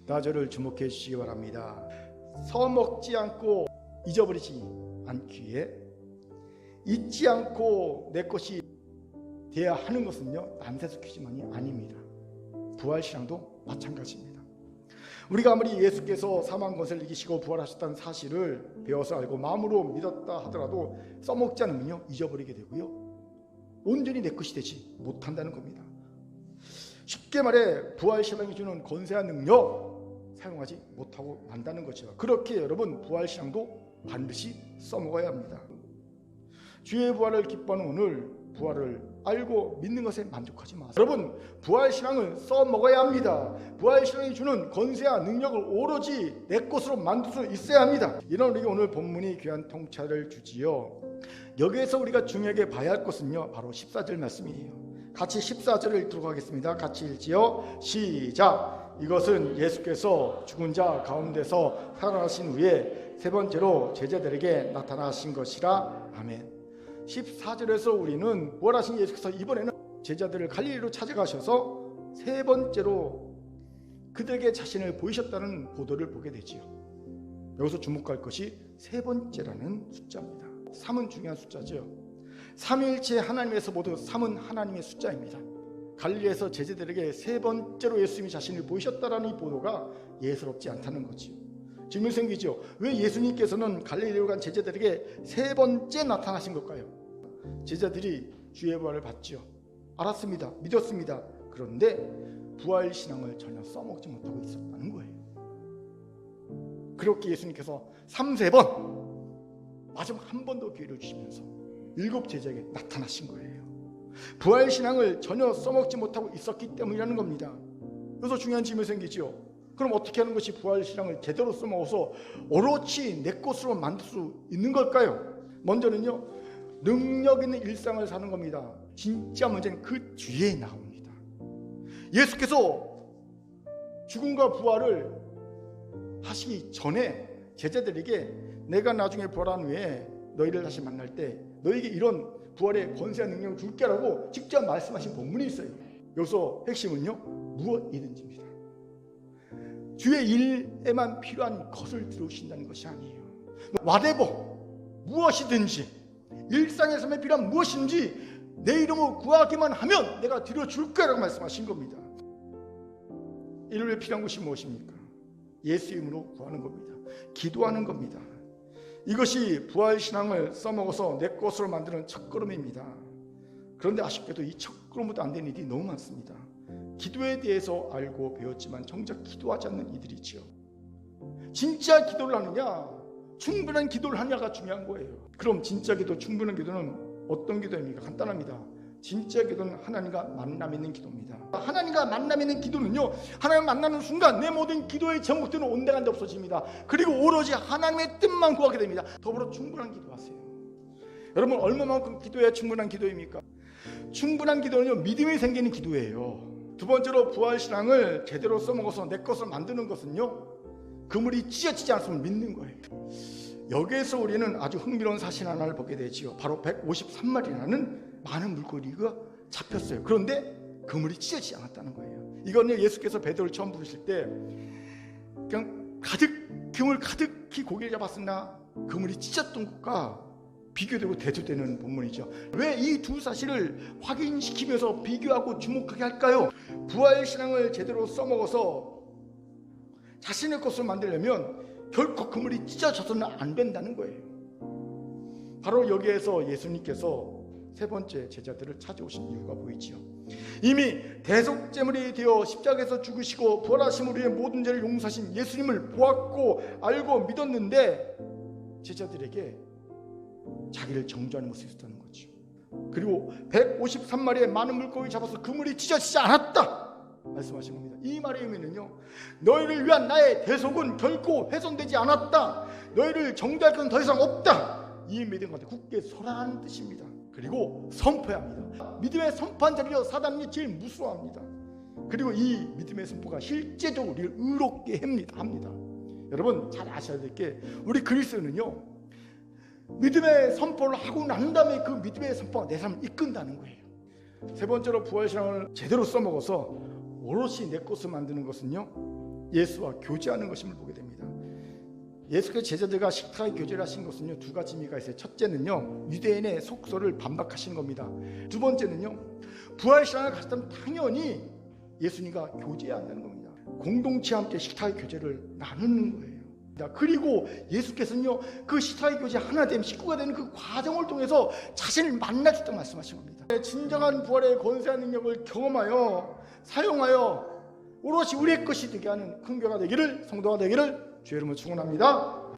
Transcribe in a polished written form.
나절을 주목해 주시기 바랍니다. 써먹지 않고 잊어버리지 않기 위해 잊지 않고 내 것이 되어야 하는 것은요, 남세수 퀴즈만이 아닙니다. 부활신앙도 마찬가지입니다. 우리가 아무리 예수께서 사망 권세를 이기시고 부활하셨다는 사실을 배워서 알고 마음으로 믿었다 하더라도 써먹지 않으면요, 잊어버리게 되고요, 온전히 내 것이 되지 못한다는 겁니다. 쉽게 말해 부활신앙이 주는 권세와 능력 사용하지 못하고 만다는 거죠. 그렇게 여러분, 부활신앙도 반드시 써먹어야 합니다. 주의 부활을 기뻐하는 오늘, 부활을 알고 믿는 것에 만족하지 마세요. 여러분, 부활신앙을 써먹어야 합니다. 부활신앙이 주는 권세와 능력을 오로지 내 것으로 만들 수 있어야 합니다. 이런 우리에게 오늘 본문이 귀한 통찰을 주지요. 여기에서 우리가 중요하게 봐야 할 것은요, 바로 14절 말씀이에요. 같이 14절을 읽도록 하겠습니다. 같이 읽지요. 시작. 이것은 예수께서 죽은 자 가운데서 살아나신 후에 세 번째로 제자들에게 나타나신 것이라. 아멘. 14절에서 우리는 부활하신 예수께서 이번에는 제자들을 갈릴리로 찾아가셔서 세 번째로 그들에게 자신을 보이셨다는 보도를 보게 되지요. 여기서 주목할 것이 세 번째라는 숫자입니다. 3은 중요한 숫자죠. 삼위일체 하나님에서 모두 3은 하나님의 숫자입니다. 갈릴리에서 제자들에게 세 번째로 예수님이 자신을 보이셨다라는 이 보도가 예사롭지 않다는 거지요. 질문 생기죠. 왜 예수님께서는 갈릴리로 간 제자들에게 세 번째 나타나신 걸까요? 제자들이 주의 부활을 봤죠. 알았습니다. 믿었습니다. 그런데 부활신앙을 전혀 써먹지 못하고 있었다는 거예요. 그렇게 예수님께서 3-3번 마지막 한 번 더 기회를 주시면서 7 제자에게 나타나신 거예요. 부활신앙을 전혀 써먹지 못하고 있었기 때문이라는 겁니다. 그래서 중요한 질문이 생기죠. 그럼 어떻게 하는 것이 부활신앙을 제대로 써먹어서 오롯이 내 것으로 만들 수 있는 걸까요? 먼저는요, 능력 있는 일상을 사는 겁니다. 진짜 문제는 그 뒤에 나옵니다. 예수께서 죽음과 부활을 하시기 전에 제자들에게 내가 나중에 부활한 후에 너희를 다시 만날 때 너희에게 이런 부활의 권세와 능력을 줄게라고 직접 말씀하신 본문이 있어요. 여기서 핵심은요, 무엇이든지입니다. 주의 일에만 필요한 것을 들어오신다는 것이 아니에요. whatever, 무엇이든지, 일상의 삶에 필요한 무엇인지 내 이름으로 구하기만 하면 내가 드려줄 거라고 말씀하신 겁니다. 이를 위해 필요한 것이 무엇입니까? 예수 이름으로 구하는 겁니다. 기도하는 겁니다. 이것이 부활신앙을 써먹어서 내 것으로 만드는 첫걸음입니다. 그런데 아쉽게도 이 첫걸음부터 안 되는 일이 너무 많습니다. 기도에 대해서 알고 배웠지만 정작 기도하지 않는 이들이지요. 진짜 기도를 하느냐, 충분한 기도를 하느냐가 중요한 거예요. 그럼 진짜 기도, 충분한 기도는 어떤 기도입니까? 간단합니다. 진짜 기도는 하나님과 만남 있는 기도입니다. 하나님과 만남 있는 기도는요, 하나님 만나는 순간 내 모든 기도의 제목들은 온데간데 없어집니다. 그리고 오로지 하나님의 뜻만 구하게 됩니다. 더불어 충분한 기도하세요. 여러분, 얼마만큼 기도해야 충분한 기도입니까? 충분한 기도는요, 믿음이 생기는 기도예요. 두 번째로 부활신앙을 제대로 써먹어서 내 것을 만드는 것은요, 그물이 찢어지지 않았으면 믿는 거예요. 여기에서 우리는 아주 흥미로운 사실 하나를 보게 되지요. 바로 153마리라는 많은 물고기가 잡혔어요. 그런데 그물이 찢어지지 않았다는 거예요. 이거는 예수께서 베드로를 처음 부르실 때 그냥 그물 가득히 고기를 잡았으나 그물이 찢었던 것과 비교되고 대조되는 본문이죠. 왜 이 두 사실을 확인시키면서 비교하고 주목하게 할까요? 부활신앙을 제대로 써먹어서 자신의 것을 만들려면 결코 그물이 찢어져서는 안 된다는 거예요. 바로 여기에서 예수님께서 세 번째 제자들을 찾아오신 이유가 보이지요. 이미 대속제물이 되어 십자가에서 죽으시고 부활하심으로 우리의 모든 죄를 용서하신 예수님을 보았고 알고 믿었는데 제자들에게 자기를 정죄하는 모습이 있었다는 거죠. 그리고 153마리의 많은 물고기 잡아서 그물이 찢어지지 않았다 말씀하신 겁니다. 이 말의 의미는요, 너희를 위한 나의 대속은 결코 훼손되지 않았다, 너희를 정죄할 것은 더 이상 없다, 이 믿음 가운데 굳게 서라는 뜻입니다. 그리고 선포해야 합니다. 믿음의 선포한 자리요, 사단이 제일 무서워합니다. 그리고 이 믿음의 선포가 실제적으로 우리를 의롭게 합니다. 여러분 잘 아셔야 될 게, 우리 그리스도는요, 믿음의 선포를 하고 난 다음에 그 믿음의 선포가 내 삶을 이끈다는 거예요. 세 번째로 부활신앙을 제대로 써먹어서 오롯이 내 것을 만드는 것은요, 예수와 교제하는 것임을 보게 됩니다. 예수께서 제자들과 식탁에 교제를 하신 것은요, 두 가지 의미가 있어요. 첫째는요, 유대인의 속설을 반박하신 겁니다. 두 번째는요, 부활신앙을 가졌다면 당연히 예수님과 교제해야 한다는 겁니다. 공동체와 함께 식탁의 교제를 나누는 거예요. 그리고 예수께서는요, 그 식탁의 교제 하나됨, 식구가 되는 그 과정을 통해서 자신을 만나줬다고 말씀하신 겁니다. 진정한 부활의 권세한 능력을 경험하여 사용하여 오롯이 우리의 것이 되게 하는 큰교가 되기를, 성도가 되기를 주의 이름으로 축원합니다.